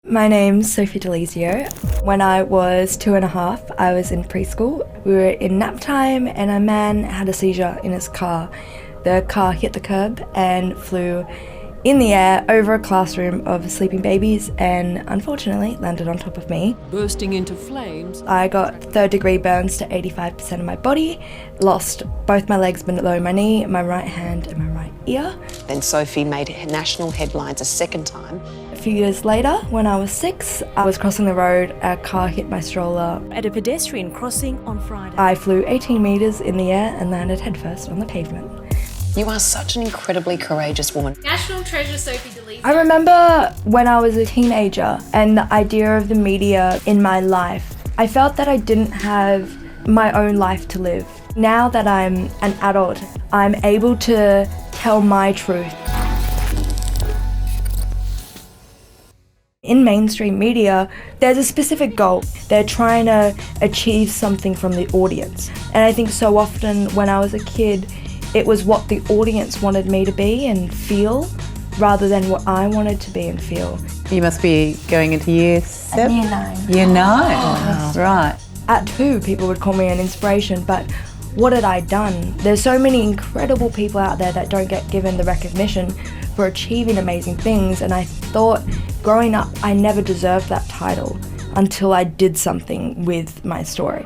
My name's Sophie Delezio. When I was 2.5, I was in preschool. We were in nap time and a man had a seizure in his car. The car hit the curb and flew in the air over a classroom of sleeping babies and unfortunately landed on top of me. Bursting into flames. I got third-degree burns to 85% of my body, lost both my legs below my knee, my right hand and my right ear. Then Sophie made national headlines a second time. A few years later, when I was 6, I was crossing the road, a car hit my stroller. At a pedestrian crossing on Friday. I flew 18 metres in the air and landed headfirst on the pavement. You are such an incredibly courageous woman. National treasure Sophie Delezio. I remember when I was a teenager and the idea of the media in my life, I felt that I didn't have my own life to live. Now that I'm an adult, I'm able to tell my truth. In mainstream media, there's a specific goal. They're trying to achieve something from the audience. And I think so often when I was a kid, it was what the audience wanted me to be and feel, rather than what I wanted to be and feel. You must be going into year 7? Year 9. Year 9, right. At 2, people would call me an inspiration, but what had I done? There's so many incredible people out there that don't get given the recognition for achieving amazing things, and I thought growing up I never deserved that title until I did something with my story.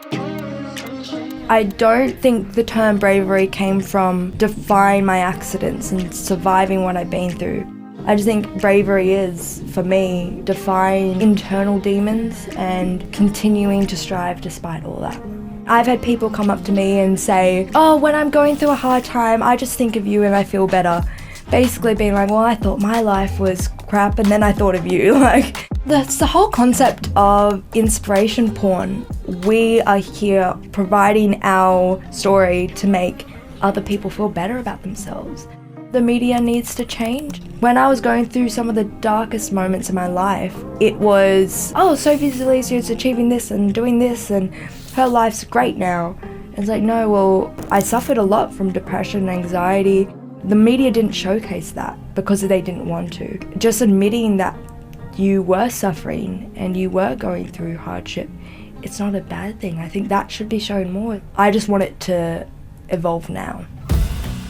I don't think the term bravery came from defying my accidents and surviving what I've been through. I just think bravery is, for me, defying internal demons and continuing to strive despite all that. I've had people come up to me and say, oh, when I'm going through a hard time, I just think of you and I feel better. Basically being like, well, I thought my life was crap and then I thought of you. Like, that's the whole concept of inspiration porn. We are here providing our story to make other people feel better about themselves. The media needs to change. When I was going through some of the darkest moments in my life, it was, oh, Sophie Delezio is achieving this and doing this and her life's great now. It's like, no, well, I suffered a lot from depression and anxiety. The media didn't showcase that because they didn't want to. Just admitting that you were suffering and you were going through hardship, it's not a bad thing. I think that should be shown more. I just want it to evolve now.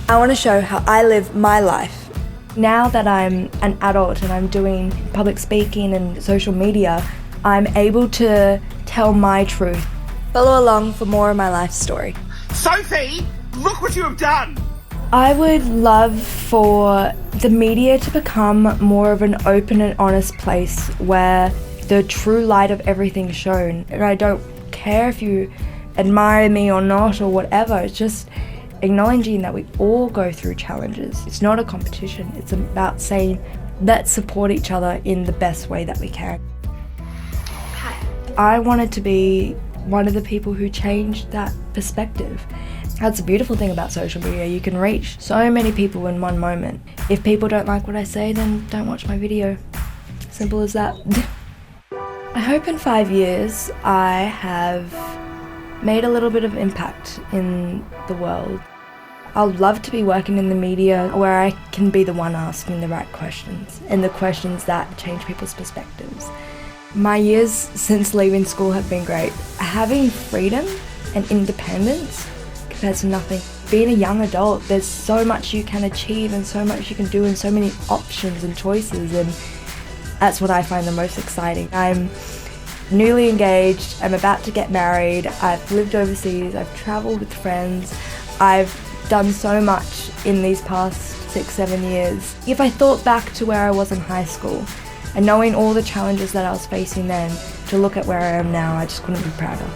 I want to show how I live my life. Now that I'm an adult and I'm doing public speaking and social media, I'm able to tell my truth. Follow along for more of my life story. Sophie, look what you have done! I would love for the media to become more of an open and honest place where the true light of everything is shown. And I don't care if you admire me or not or whatever, it's just acknowledging that we all go through challenges. It's not a competition, it's about saying, let's support each other in the best way that we can. I wanted to be one of the people who changed that perspective. That's the beautiful thing about social media. You can reach so many people in one moment. If people don't like what I say, then don't watch my video. Simple as that. I hope in 5 years I have made a little bit of impact in the world. I'd love to be working in the media where I can be the one asking the right questions and the questions that change people's perspectives. My years since leaving school have been great. Having freedom and independence compared to nothing. Being a young adult, there's so much you can achieve and so much you can do and so many options and choices, and that's what I find the most exciting. I'm newly engaged, I'm about to get married, I've lived overseas, I've traveled with friends, I've done so much in these past 6-7 years. If I thought back to where I was in high school and knowing all the challenges that I was facing then, to look at where I am now, I just couldn't be prouder.